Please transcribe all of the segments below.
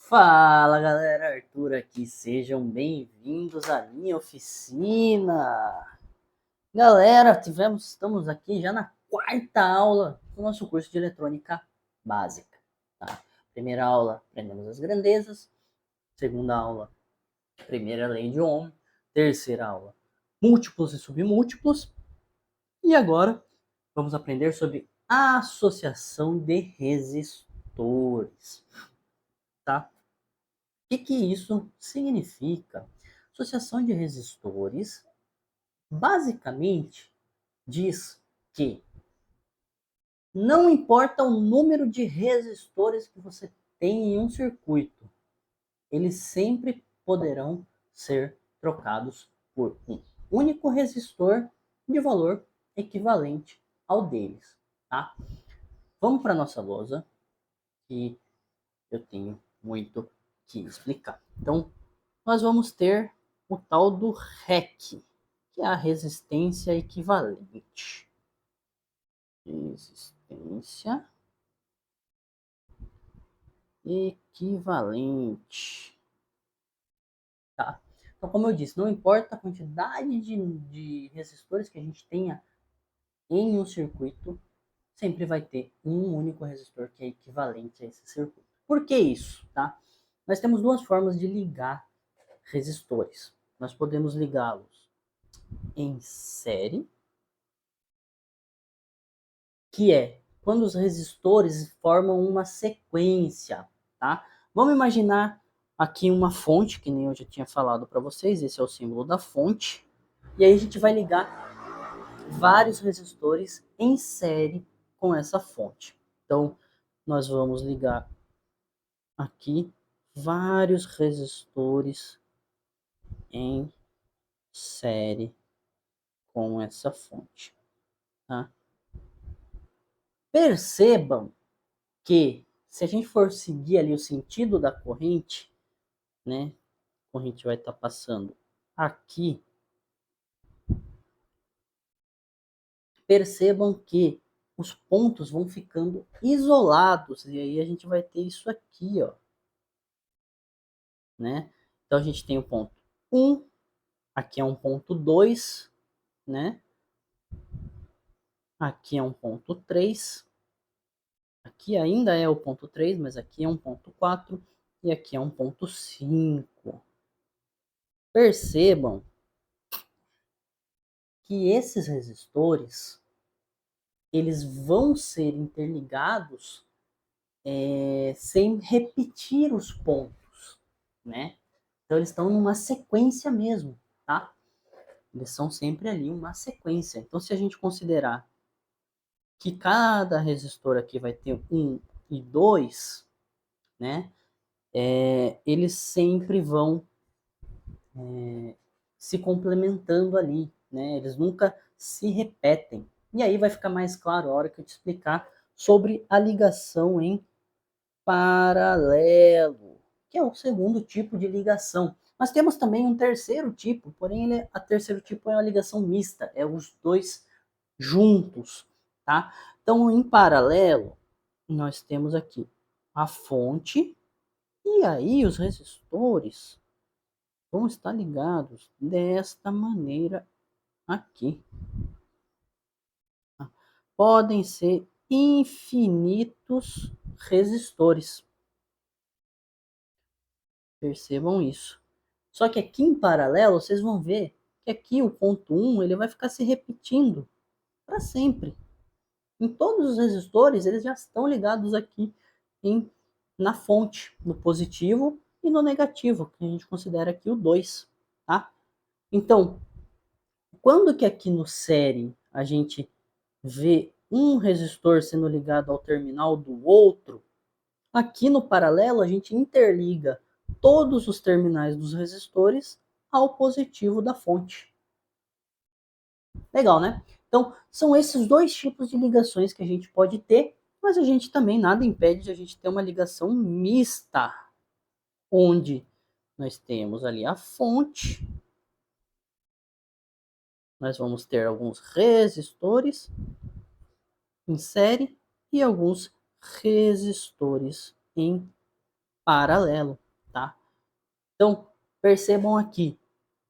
Fala galera, Arthur aqui, sejam bem-vindos à minha oficina. Galera, estamos aqui já na quarta aula do nosso curso de eletrônica básica. Tá? Primeira aula, aprendemos as grandezas. Segunda aula, primeira lei de Ohm. Terceira aula, múltiplos e submúltiplos. E agora, vamos aprender sobre associação de resistores. Tá? O que isso significa? Associação de resistores basicamente diz que não importa o número de resistores que você tem em um circuito, eles sempre poderão ser trocados por um único resistor de valor equivalente ao deles. Tá? Vamos para a nossa lousa, que eu tenho muito que explicar. Então, nós vamos ter o tal do REC, que é a resistência equivalente. Resistência equivalente. Tá? Então, como eu disse, não importa a quantidade de resistores que a gente tenha em um circuito, sempre vai ter um único resistor que é equivalente a esse circuito. Por que isso? Tá? Nós temos duas formas de ligar resistores. Nós podemos ligá-los em série, que é quando os resistores formam uma sequência, tá? Vamos imaginar aqui uma fonte, que nem eu já tinha falado para vocês, esse é o símbolo da fonte, e aí a gente vai ligar vários resistores em série com essa fonte. Então, nós vamos ligar aqui vários resistores em série com essa fonte, tá? Percebam que se a gente for seguir ali o sentido da corrente, né? A corrente vai estar passando aqui. Percebam que os pontos vão ficando isolados e aí a gente vai ter isso aqui, ó, né? Então a gente tem o ponto 1, aqui é um ponto 2, né? Aqui é um ponto 3. Aqui ainda é o ponto 3, mas aqui é um ponto 4 e aqui é um ponto 5. Percebam que esses resistores eles vão ser interligados sem repetir os pontos, né? Então eles estão numa sequência mesmo, tá? Eles são sempre ali uma sequência. Então se a gente considerar que cada resistor aqui vai ter 1 e 2, né? Eles sempre vão se complementando ali, né? Eles nunca se repetem. E aí vai ficar mais claro a hora que eu te explicar sobre a ligação em paralelo, que é o segundo tipo de ligação. Nós temos também um terceiro tipo, porém a terceiro tipo é a ligação mista, é os dois juntos, tá? Então, em paralelo, nós temos aqui a fonte e aí os resistores vão estar ligados desta maneira aqui. Podem ser infinitos resistores. Percebam isso. Só que aqui em paralelo, vocês vão ver que aqui o ponto 1 ele vai ficar se repetindo para sempre. Em todos os resistores, eles já estão ligados aqui na fonte, no positivo e no negativo, que a gente considera aqui o 2. Tá? Então, quando que aqui no série a gente vê um resistor sendo ligado ao terminal do outro, aqui no paralelo a gente interliga todos os terminais dos resistores ao positivo da fonte. Legal, né? Então, são esses dois tipos de ligações que a gente pode ter, mas a gente também nada impede de a gente ter uma ligação mista, onde nós temos ali a fonte, nós vamos ter alguns resistores em série e alguns resistores em paralelo, tá? Então, percebam aqui,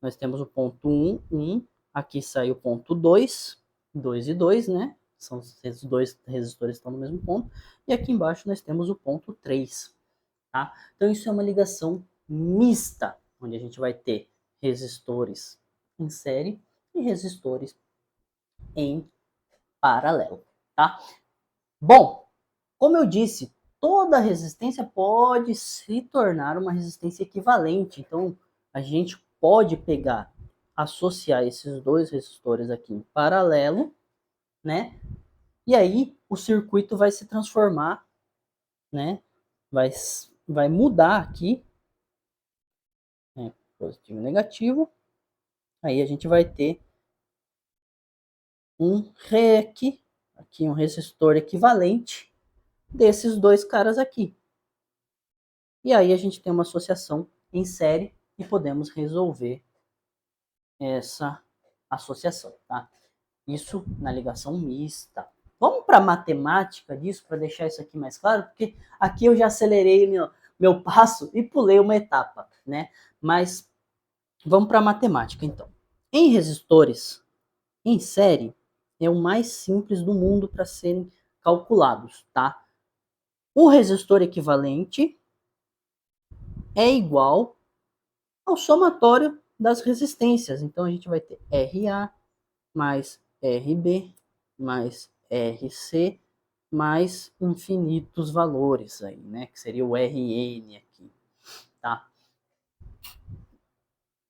nós temos o ponto 1, 1, aqui sai o ponto 2, 2 e 2, né? São esses dois resistores que estão no mesmo ponto. E aqui embaixo nós temos o ponto 3, tá? Então, isso é uma ligação mista, onde a gente vai ter resistores em série e resistores em paralelo, tá? Bom, como eu disse, toda resistência pode se tornar uma resistência equivalente. Então, a gente pode pegar, associar esses dois resistores aqui em paralelo, né? E aí o circuito vai se transformar, né? Vai mudar aqui, né? Positivo e negativo. Aí a gente vai ter um REC, aqui um resistor equivalente desses dois caras aqui. E aí a gente tem uma associação em série e podemos resolver essa associação, tá? Isso na ligação mista. Vamos para a matemática disso, para deixar isso aqui mais claro, porque aqui eu já acelerei meu passo e pulei uma etapa, né? Mas vamos para a matemática, então. Em resistores em série, é o mais simples do mundo para serem calculados, tá? O resistor equivalente é igual ao somatório das resistências. Então a gente vai ter RA mais RB mais RC mais infinitos valores aí, né? Que seria o Rn aqui, tá?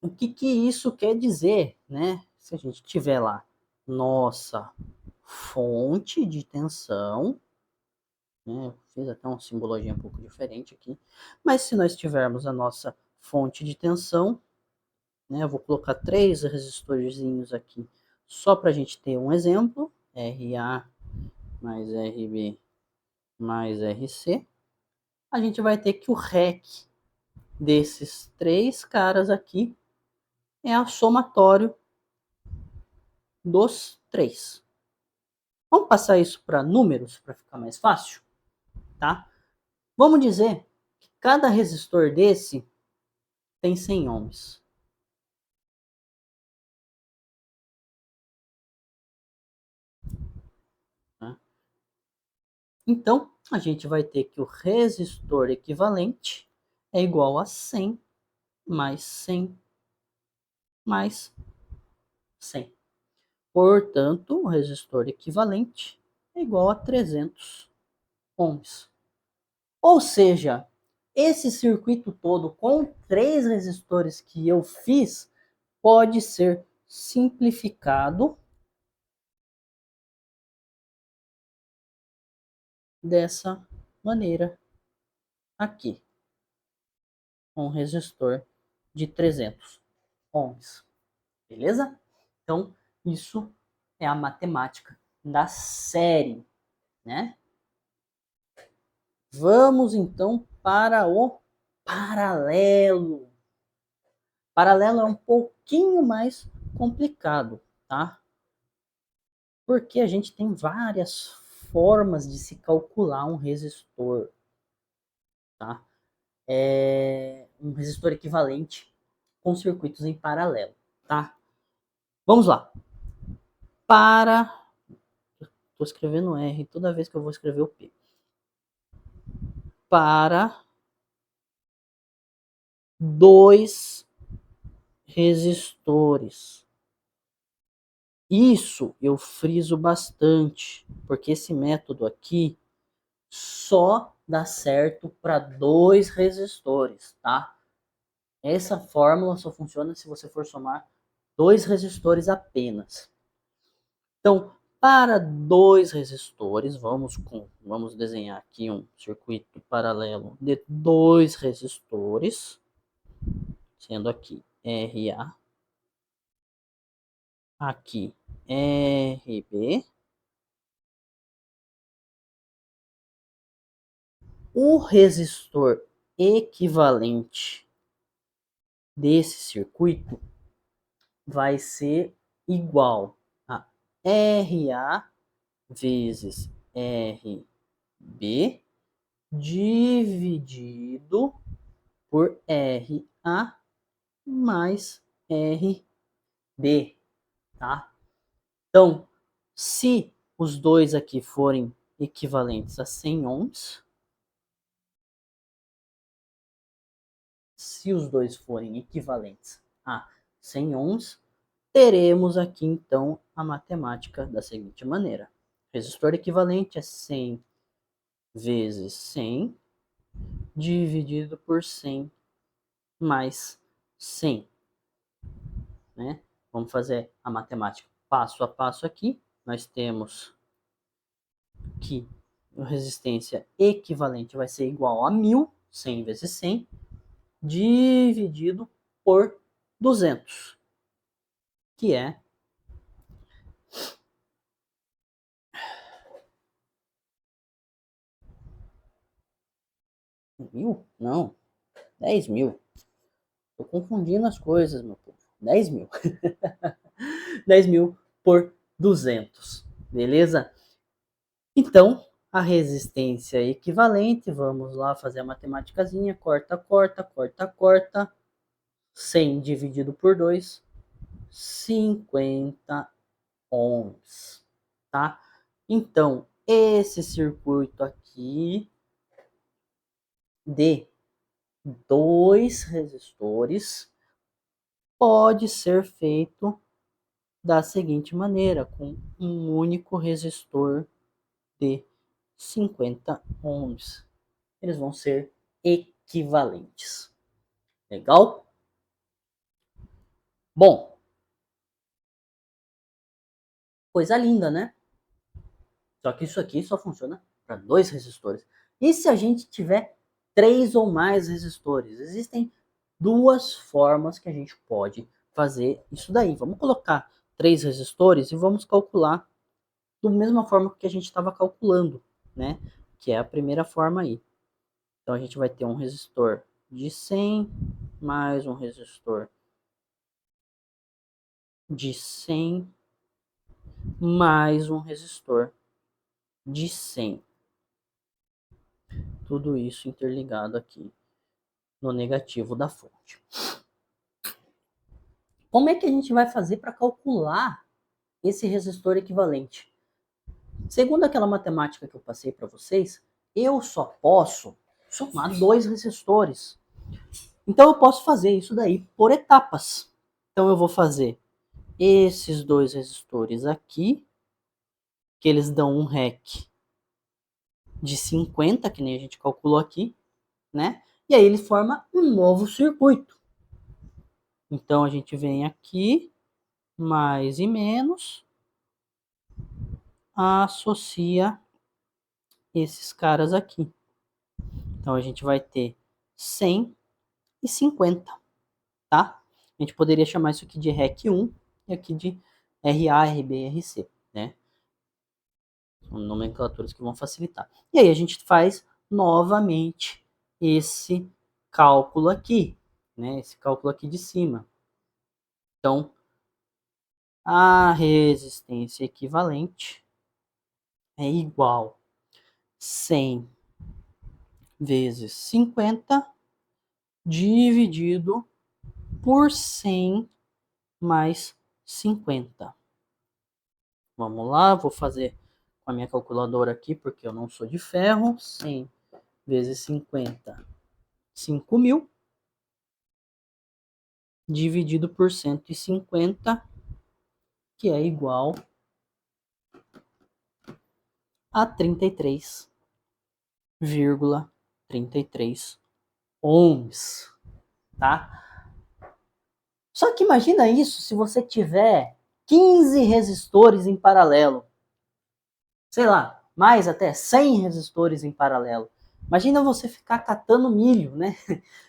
O que isso quer dizer, né? Se a gente tiver lá nossa fonte de tensão, né? Fiz até uma simbologia um pouco diferente aqui, mas se nós tivermos a nossa fonte de tensão, né? Eu vou colocar 3 resistorzinhos aqui, só para a gente ter um exemplo, RA mais RB mais RC, a gente vai ter que o REC desses 3 caras aqui é o somatório dos 3. Vamos passar isso para números, para ficar mais fácil, tá? Vamos dizer que cada resistor desse tem 100 ohms. Tá? Então, a gente vai ter que o resistor equivalente é igual a 100 mais 100 mais 100. Portanto, o resistor equivalente é igual a 300 ohms. Ou seja, esse circuito todo com 3 resistores que eu fiz pode ser simplificado dessa maneira aqui, com um resistor de 300 ohms. Beleza? Então, isso é a matemática da série, né? Vamos então para o paralelo. Paralelo é um pouquinho mais complicado, tá? Porque a gente tem várias formas de se calcular um resistor, tá? Um resistor equivalente com circuitos em paralelo, tá? Vamos lá. Estou escrevendo R toda vez que eu vou escrever o P. Para 2 resistores. Isso eu friso bastante, porque esse método aqui só dá certo para 2 resistores, tá? Essa fórmula só funciona se você for somar 2 resistores apenas. Então, para 2 resistores, vamos desenhar aqui um circuito paralelo de 2 resistores, sendo aqui RA, aqui RB. O resistor equivalente desse circuito vai ser igual a RA vezes RB dividido por RA mais RB, tá? Então, se os dois aqui forem equivalentes a 100 ohms, se os dois forem equivalentes a 100 ohms, teremos aqui então a matemática da seguinte maneira. Resistor equivalente é 100 vezes 100 dividido por 100 mais 100, né? Vamos fazer a matemática passo a passo aqui. Nós temos que a resistência equivalente vai ser igual a 1000, 100 vezes 100, dividido por 200, que é 1000? Não, 10.000. Tô confundindo as coisas, meu povo. 10.000. 10.000 por 200, beleza? Então, a resistência equivalente, vamos lá fazer a matemáticazinha, corta, corta, corta, corta, 100 dividido por 2, 50 ohms, tá? Então, esse circuito aqui de 2 resistores pode ser feito da seguinte maneira, com um único resistor de 50 ohms. Eles vão ser equivalentes. Legal? Bom, coisa linda, né? Só que isso aqui só funciona para 2 resistores. E se a gente tiver 3 ou mais resistores? Existem 2 formas que a gente pode fazer isso daí. Vamos colocar 3 resistores e vamos calcular da mesma forma que a gente estava calculando, né? Que é a primeira forma aí. Então a gente vai ter um resistor de 100 mais um resistor de 100 mais um resistor de 100. Tudo isso interligado aqui no negativo da fonte. Como é que a gente vai fazer para calcular esse resistor equivalente? Segundo aquela matemática que eu passei para vocês, eu só posso somar 2 resistores. Então eu posso fazer isso daí por etapas. Então eu vou fazer esses 2 resistores aqui, que eles dão um REC de 50, que nem a gente calculou aqui, né? E aí ele forma um novo circuito. Então a gente vem aqui, mais e menos, associa esses caras aqui. Então a gente vai ter 100 e 50, tá? A gente poderia chamar isso aqui de REC 1 e aqui de RA, RB, RC, né? São nomenclaturas que vão facilitar. E aí a gente faz novamente esse cálculo aqui, né? Esse cálculo aqui de cima. Então, a resistência equivalente é igual 100 vezes 50 dividido por 100 mais 50. Vamos lá, vou fazer com a minha calculadora aqui, porque eu não sou de ferro. 100 vezes 50, 5.000, dividido por 150, que é igual a 33,33 ohms, tá? Só que imagina isso se você tiver 15 resistores em paralelo. Sei lá, mais até 100 resistores em paralelo. Imagina você ficar catando milho, né?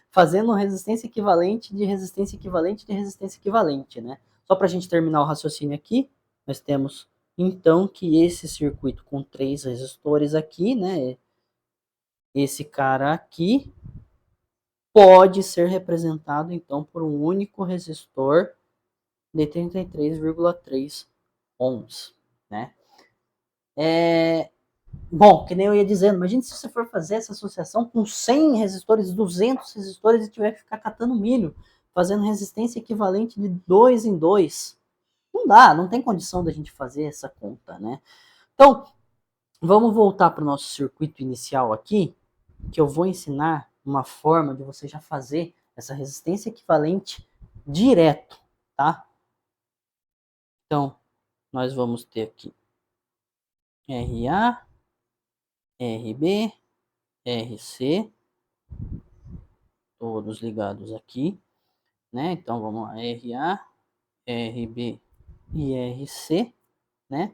Fazendo resistência equivalente de resistência equivalente de resistência equivalente, né? Só para a gente terminar o raciocínio aqui, nós temos então que esse circuito com 3 resistores aqui, né? Esse cara aqui pode ser representado então por um único resistor de 33,3 ohms, né? Bom, que nem eu ia dizendo, imagine se você for fazer essa associação com 100 resistores, 200 resistores e tiver que ficar catando milho, fazendo resistência equivalente de 2 em 2. Não dá, não tem condição da gente fazer essa conta, né? Então, vamos voltar para o nosso circuito inicial aqui, que eu vou ensinar uma forma de você já fazer essa resistência equivalente direto, tá? Então, nós vamos ter aqui RA, RB, RC, todos ligados aqui, né? Então, vamos lá, RA, RB e RC, né?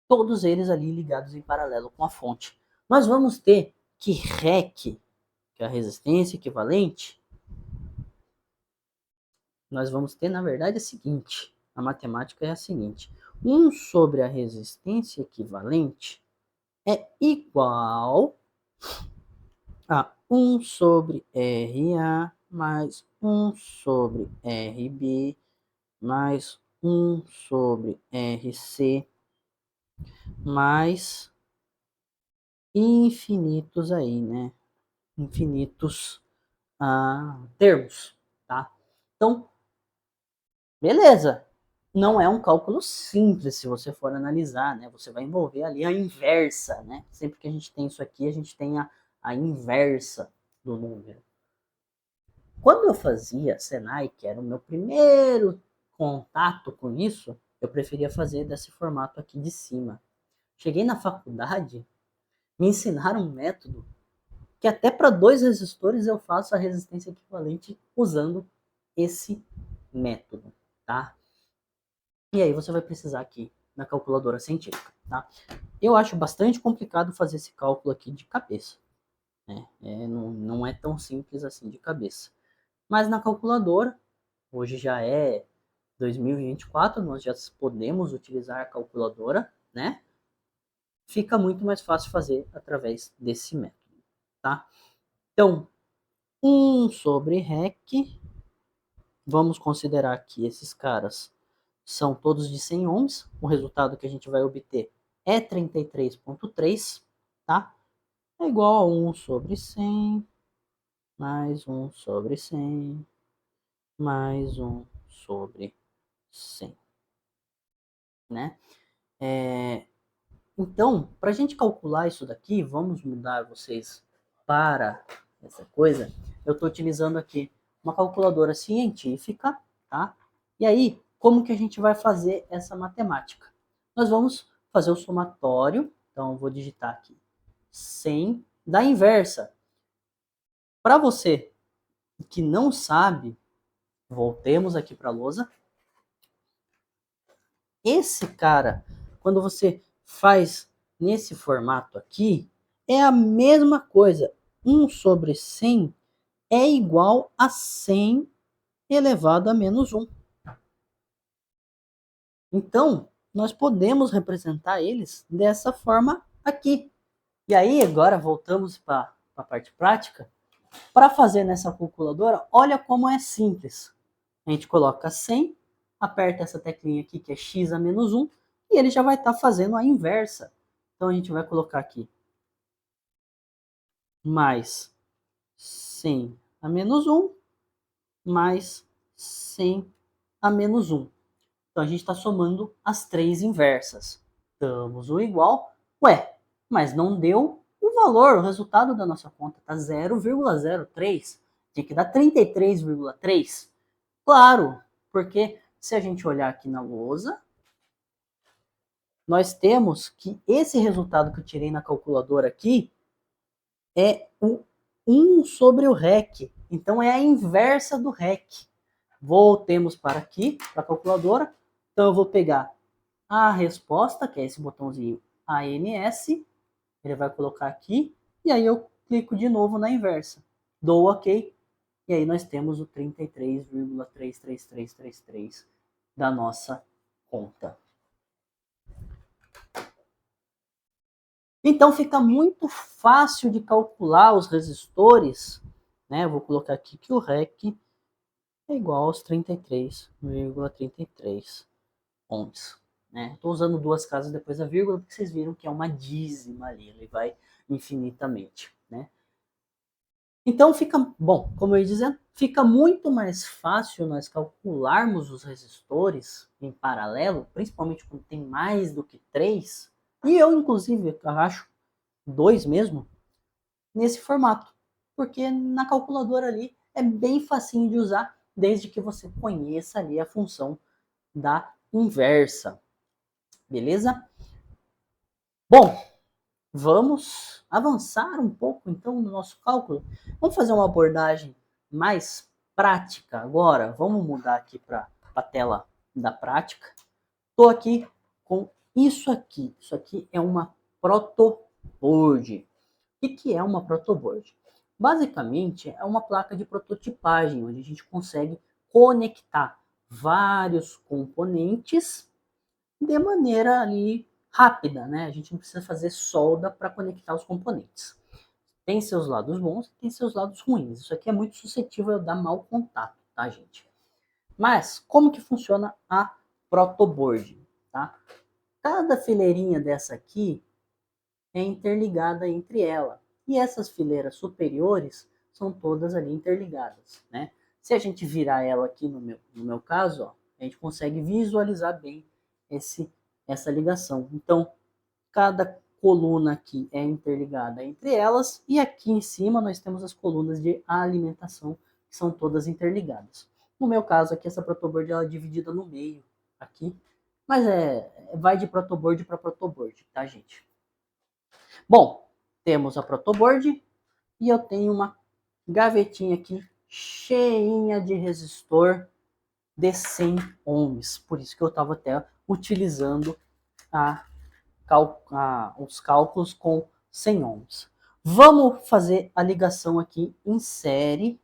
Todos eles ali ligados em paralelo com a fonte. Nós vamos ter que REC, que é a resistência equivalente, nós vamos ter, na verdade, a seguinte, a matemática é a seguinte, 1 sobre a resistência equivalente é igual a 1 sobre RA mais 1 sobre RB mais 1 sobre RC mais infinitos aí, né? Infinitos termos, tá? Então, beleza. Não é um cálculo simples se você for analisar, né? Você vai envolver ali a inversa, né? Sempre que a gente tem isso aqui, a gente tem a inversa do número. Quando eu fazia Senai, que era o meu primeiro contato com isso, eu preferia fazer desse formato aqui de cima. Cheguei na faculdade, me ensinaram um método que até para 2 resistores eu faço a resistência equivalente usando esse método, tá? E aí você vai precisar aqui na calculadora científica, tá? Eu acho bastante complicado fazer esse cálculo aqui de cabeça, né? Não é tão simples assim de cabeça. Mas na calculadora, hoje já é 2024, nós já podemos utilizar a calculadora, né? Fica muito mais fácil fazer através desse método, tá? Então, 1 sobre REC, vamos considerar que esses caras são todos de 100 ohms, o resultado que a gente vai obter é 33,3, tá? É igual a 1 sobre 100, mais 1 sobre 100, mais 1 sobre 100, né? Então, para a gente calcular isso daqui, vamos mudar vocês para essa coisa. Eu estou utilizando aqui uma calculadora científica, tá? E aí, como que a gente vai fazer essa matemática? Nós vamos fazer o somatório, então eu vou digitar aqui 100 da inversa. Para você que não sabe, voltemos aqui para a lousa. Esse cara, quando você faz nesse formato aqui, é a mesma coisa. 1 sobre 100 é igual a 100 elevado a menos 1. Então, nós podemos representar eles dessa forma aqui. E aí, agora voltamos para a parte prática. Para fazer nessa calculadora, olha como é simples. A gente coloca 100, aperta essa teclinha aqui que é x a menos 1, e ele já vai estar fazendo a inversa. Então a gente vai colocar aqui mais 100 a menos 1, mais 100 a menos 1. Então a gente está somando as 3 inversas. Damos o igual. Ué, mas não deu o valor, o resultado da nossa conta está 0,03. Tinha que dar 33,3. Claro, porque se a gente olhar aqui na lousa, nós temos que esse resultado que eu tirei na calculadora aqui é o 1 sobre o REC. Então é a inversa do REC. Voltemos para aqui, para a calculadora. Então eu vou pegar a resposta, que é esse botãozinho ANS, ele vai colocar aqui, e aí eu clico de novo na inversa. Dou OK, e aí nós temos o 33,33333 da nossa conta. Então fica muito fácil de calcular os resistores, né? Eu vou colocar aqui que o REC é igual aos 33,33 ohms, né? Estou usando duas casas depois da vírgula, porque vocês viram que é uma dízima ali, ele vai infinitamente, né? Então fica, bom, como eu ia dizendo, fica muito mais fácil nós calcularmos os resistores em paralelo, principalmente quando tem mais do que três, e eu inclusive acho dois mesmo, nesse formato, porque na calculadora ali é bem facinho de usar, desde que você conheça ali a função da inversa, beleza? Bom, vamos avançar um pouco então no nosso cálculo. Vamos fazer uma abordagem mais prática agora. Vamos mudar aqui para a tela da prática. Estou aqui com isso aqui. Isso aqui é uma protoboard. O que é uma protoboard? Basicamente, é uma placa de prototipagem, onde a gente consegue conectar vários componentes de maneira ali rápida, né? A gente não precisa fazer solda para conectar os componentes. Tem seus lados bons e tem seus lados ruins. Isso aqui é muito suscetível a dar mau contato, tá, gente? Mas como que funciona a protoboard, tá? Cada fileirinha dessa aqui é interligada entre ela. E essas fileiras superiores são todas ali interligadas, né? Se a gente virar ela aqui no meu caso, ó, a gente consegue visualizar bem essa ligação. Então, cada coluna aqui é interligada entre elas e aqui em cima nós temos as colunas de alimentação que são todas interligadas. No meu caso aqui essa protoboard ela é dividida no meio aqui, mas vai de protoboard para protoboard, tá, gente? Bom, temos a protoboard e eu tenho uma gavetinha aqui cheinha de resistor de 100 ohms. Por isso que eu estava até utilizando os cálculos com 100 ohms. Vamos fazer a ligação aqui em série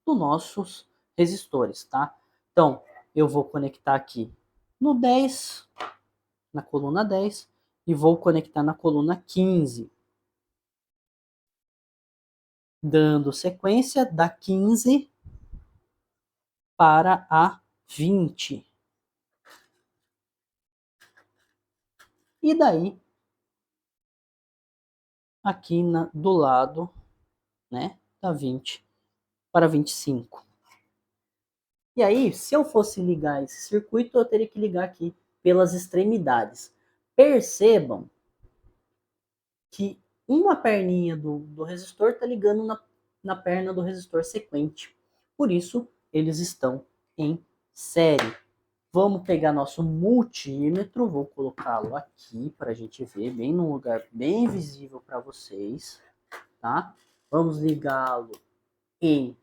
dos nossos resistores, tá? Então, eu vou conectar aqui no 10, na coluna 10, e vou conectar na coluna 15. Dando sequência da 15 para a 20. E daí, aqui do lado, né, da 20 para 25. E aí, se eu fosse ligar esse circuito, eu teria que ligar aqui pelas extremidades. Percebam que uma perninha do resistor está ligando na perna do resistor sequente. Por isso, eles estão em série. Vamos pegar nosso multímetro, vou colocá-lo aqui para a gente ver, bem num lugar bem visível para vocês, tá? Vamos ligá-lo em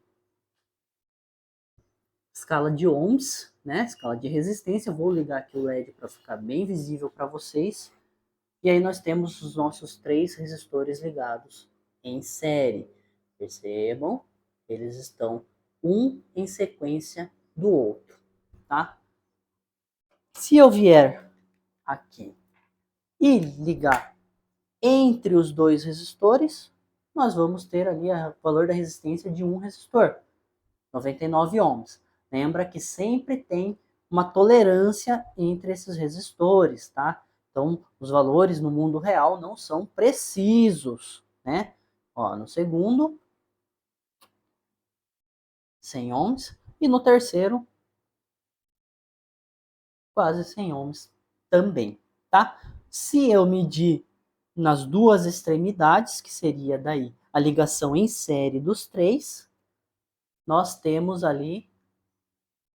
escala de ohms, né? Escala de resistência. Vou ligar aqui o LED para ficar bem visível para vocês. E aí nós temos os nossos 3 resistores ligados em série. Percebam, eles estão um em sequência do outro, tá? Se eu vier aqui e ligar entre os dois resistores, nós vamos ter ali o valor da resistência de um resistor, 99 ohms. Lembra que sempre tem uma tolerância entre esses resistores, tá? Então, os valores no mundo real não são precisos, né? Ó, no segundo, 100 ohms, e no terceiro, quase 100 ohms também, tá? Se eu medir nas duas extremidades, que seria daí a ligação em série dos 3, nós temos ali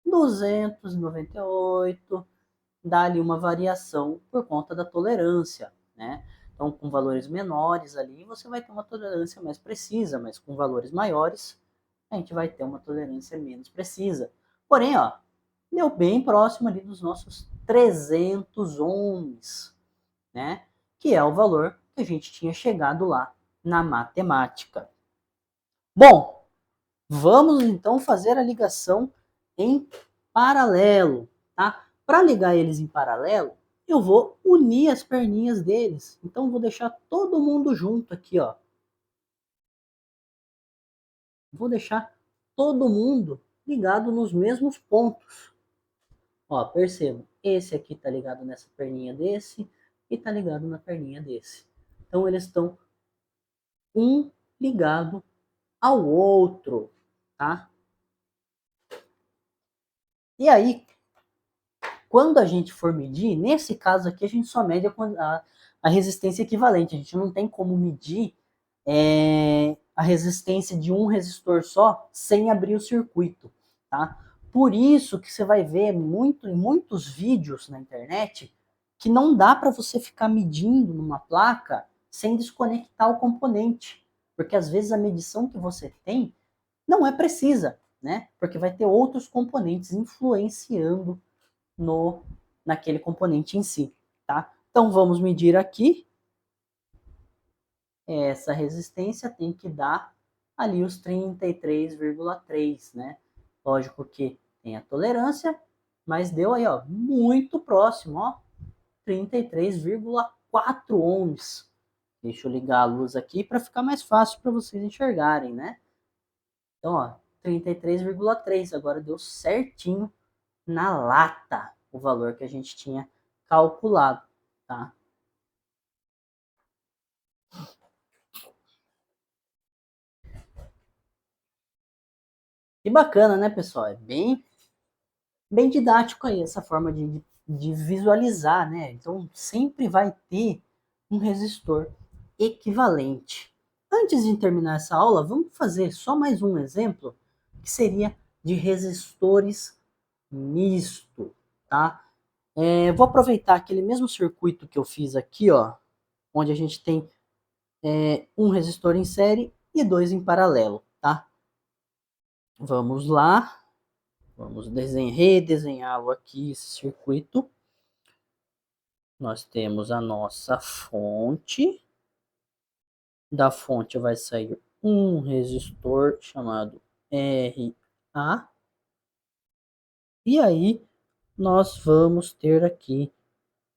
298, dá ali uma variação por conta da tolerância, né? Então, com valores menores ali, você vai ter uma tolerância mais precisa, mas com valores maiores, a gente vai ter uma tolerância menos precisa. Porém, ó, deu bem próximo ali dos nossos 300 ohms, né? Que é o valor que a gente tinha chegado lá na matemática. Bom, vamos então fazer a ligação em paralelo, tá? Para ligar eles em paralelo, eu vou unir as perninhas deles. Então vou deixar todo mundo junto aqui, ó. Vou deixar todo mundo ligado nos mesmos pontos. Ó, perceba, esse aqui tá ligado nessa perninha desse e tá ligado na perninha desse. Então eles estão um ligado ao outro, tá? E aí, quando a gente for medir, nesse caso aqui a gente só mede a resistência equivalente. A gente não tem como medir a resistência de um resistor só sem abrir o circuito, tá? Por isso que você vai ver em muitos vídeos na internet que não dá para você ficar medindo numa placa sem desconectar o componente, porque às vezes a medição que você tem não é precisa, né? Porque vai ter outros componentes influenciando no naquele componente em si, tá? Então vamos medir aqui. Essa resistência tem que dar ali os 33,3, né? Lógico que tem a tolerância, mas deu aí, ó, muito próximo, ó, 33,4 ohms. Deixa eu ligar a luz aqui para ficar mais fácil para vocês enxergarem, né? Então, ó, 33,3, agora deu certinho na lata o valor que a gente tinha calculado, tá? Que bacana, né, pessoal? É bem didático aí essa forma de visualizar, né? Então sempre vai ter um resistor equivalente. Antes de terminar essa aula, vamos fazer só mais um exemplo, que seria de resistores misto, tá? Vou aproveitar aquele mesmo circuito que eu fiz aqui, ó, onde a gente tem um resistor em série e dois em paralelo, tá? Vamos lá, vamos redesenhá-lo aqui, esse circuito. Nós temos a nossa fonte. Da fonte vai sair um resistor chamado RA. E aí nós vamos ter aqui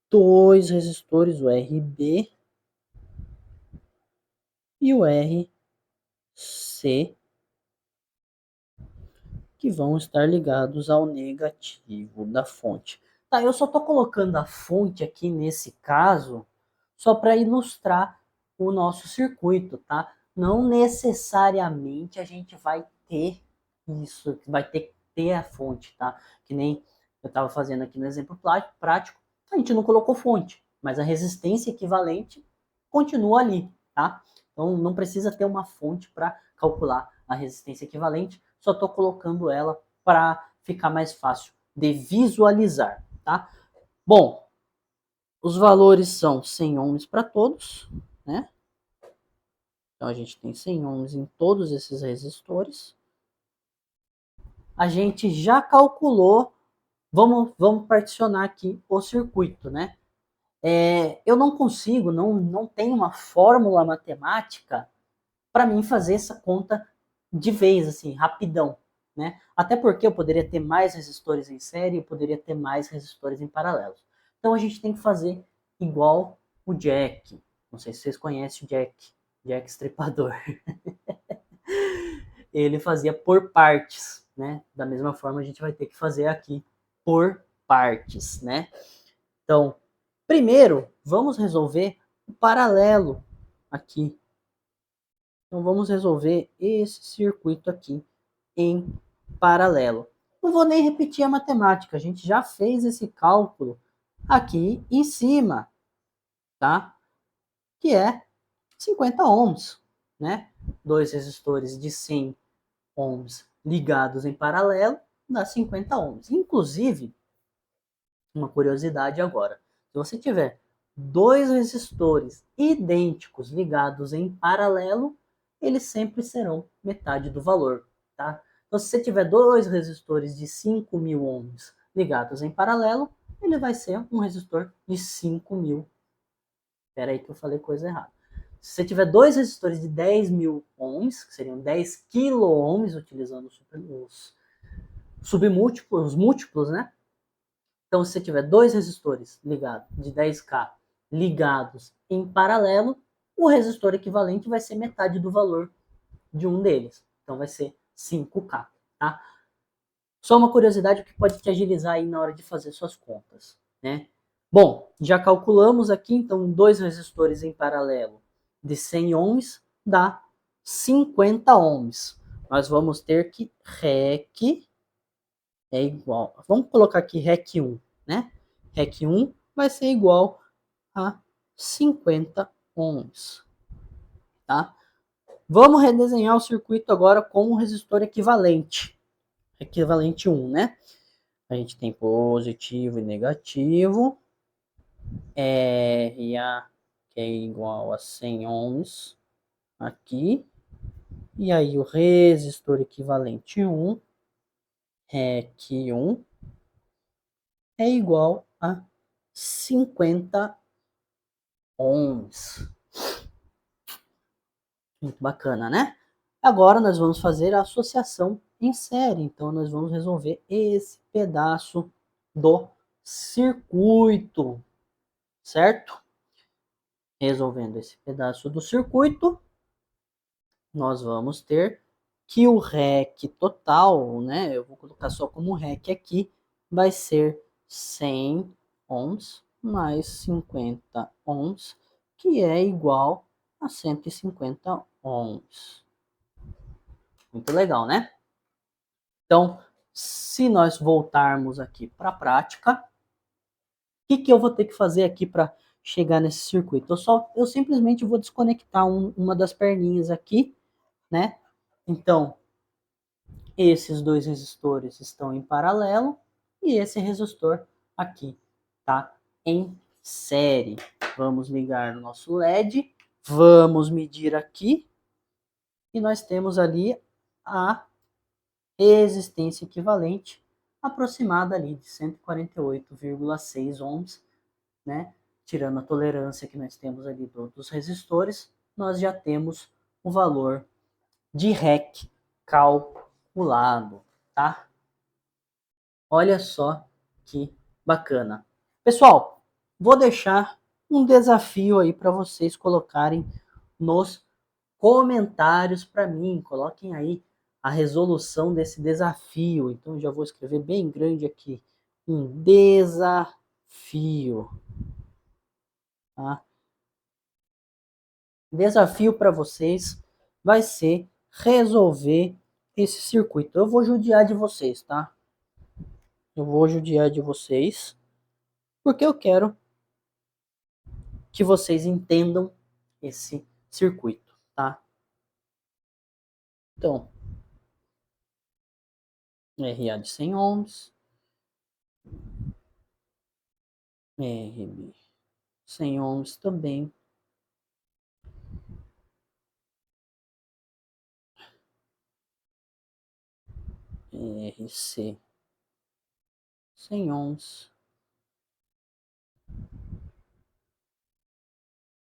dois resistores, o RB e o RC, que vão estar ligados ao negativo da fonte. Tá, eu só estou colocando a fonte aqui nesse caso só para ilustrar o nosso circuito, tá? Não necessariamente a gente vai ter isso, vai ter que ter a fonte, tá? Que nem eu estava fazendo aqui no exemplo prático, a gente não colocou fonte, mas a resistência equivalente continua ali, tá? Então não precisa ter uma fonte para calcular a resistência equivalente, só estou colocando ela para ficar mais fácil de visualizar, tá? Bom, os valores são 100 ohms para todos, né? Então a gente tem 100 ohms em todos esses resistores. A gente já calculou, vamos particionar aqui o circuito, né? Eu não consigo, não tenho uma fórmula matemática para mim fazer essa conta de vez, assim, rapidão, né? Até porque eu poderia ter mais resistores em série, eu poderia ter mais resistores em paralelo. Então a gente tem que fazer igual o Jack. Não sei se vocês conhecem o Jack Estripador. Ele fazia por partes, né? Da mesma forma a gente vai ter que fazer aqui por partes, né? Então, primeiro, vamos resolver o paralelo aqui. Então vamos resolver esse circuito aqui em paralelo. Não vou nem repetir a matemática, a gente já fez esse cálculo aqui em cima, tá? Que é 50 ohms, né? Dois resistores de 100 ohms ligados em paralelo dá 50 ohms. Inclusive, uma curiosidade agora, se você tiver dois resistores idênticos ligados em paralelo, eles sempre serão metade do valor, tá? Então, se você tiver dois resistores de 5.000 ohms ligados em paralelo, ele vai ser um resistor de 5.000. Espera aí que eu falei coisa errada. Se você tiver dois resistores de 10.000 ohms, que seriam 10 kilo-ohms, utilizando os submúltiplos, os múltiplos, né? Então, se você tiver dois resistores ligados de 10K ligados em paralelo, o resistor equivalente vai ser metade do valor de um deles. Então, vai ser 5K, tá? Só uma curiosidade que pode te agilizar aí na hora de fazer suas contas, né? Bom, já calculamos aqui, então, dois resistores em paralelo de 100 ohms dá 50 ohms. Nós vamos ter que REC é igual. Vamos colocar aqui REC 1, né? REC 1 vai ser igual a 50 ohms, tá? Vamos redesenhar o circuito agora com um resistor equivalente. Equivalente 1, né? A gente tem positivo e negativo. RA que é igual a 100 ohms aqui. E aí o resistor equivalente 1, REC 1, é igual a 50 ohms. Muito bacana, né? Agora nós vamos fazer a associação em série. Então nós vamos resolver esse pedaço do circuito, certo? Resolvendo esse pedaço do circuito, nós vamos ter que o REC total, né? Eu vou colocar só como REC aqui, vai ser 100 ohms mais 50 ohms, que é igual a 150 ohms. Muito legal, né? Então, se nós voltarmos aqui para a prática, o que eu vou ter que fazer aqui para chegar nesse circuito? Eu simplesmente vou desconectar uma das perninhas aqui, né? Então, esses dois resistores estão em paralelo e esse resistor aqui está em série. Vamos ligar o nosso LED, vamos medir aqui e nós temos ali a resistência equivalente aproximada ali de 148,6 ohms, né? Tirando a tolerância que nós temos ali dos resistores, nós já temos o valor de REC calculado, tá? Olha só que bacana. Pessoal, vou deixar um desafio aí para vocês colocarem nos comentários para mim. Coloquem aí a resolução desse desafio. Então já vou escrever bem grande aqui. Um desafio. Tá? Desafio para vocês vai ser resolver esse circuito. Eu vou judiar de vocês, tá? Eu vou judiar de vocês porque eu quero que vocês entendam esse circuito, tá? Então, RA de 100 ohms, RB 100 ohms também, RC 100 ohms,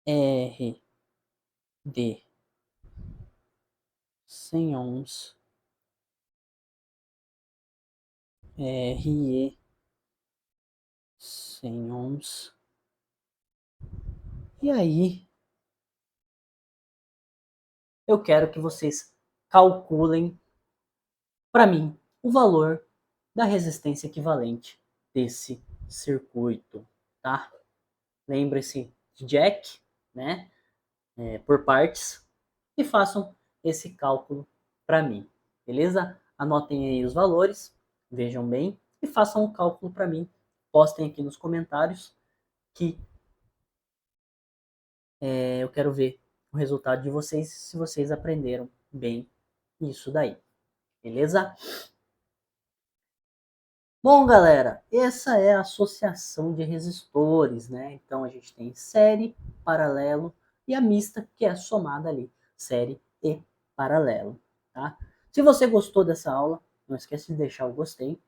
RD 100 ohms, RE 100 ohms. E aí, eu quero que vocês calculem para mim o valor da resistência equivalente desse circuito, tá? Lembre-se de Jack, né? Por partes e façam esse cálculo para mim, beleza? Anotem aí os valores, vejam bem e façam o cálculo para mim. Postem aqui nos comentários que eu quero ver o resultado de vocês, se vocês aprenderam bem isso daí, beleza? Bom, galera, essa é a associação de resistores, né? Então a gente tem série, paralelo e a mista, que é somada ali, série e paralelo, tá? Se você gostou dessa aula, não esquece de deixar o gostei.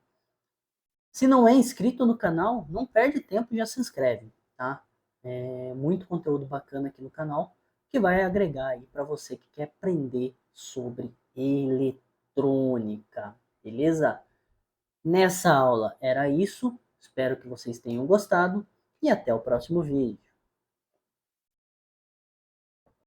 Se não é inscrito no canal, não perde tempo e já se inscreve, tá? É muito conteúdo bacana aqui no canal que vai agregar aí para você que quer aprender sobre eletrônica, beleza? Nessa aula era isso, espero que vocês tenham gostado e até o próximo vídeo.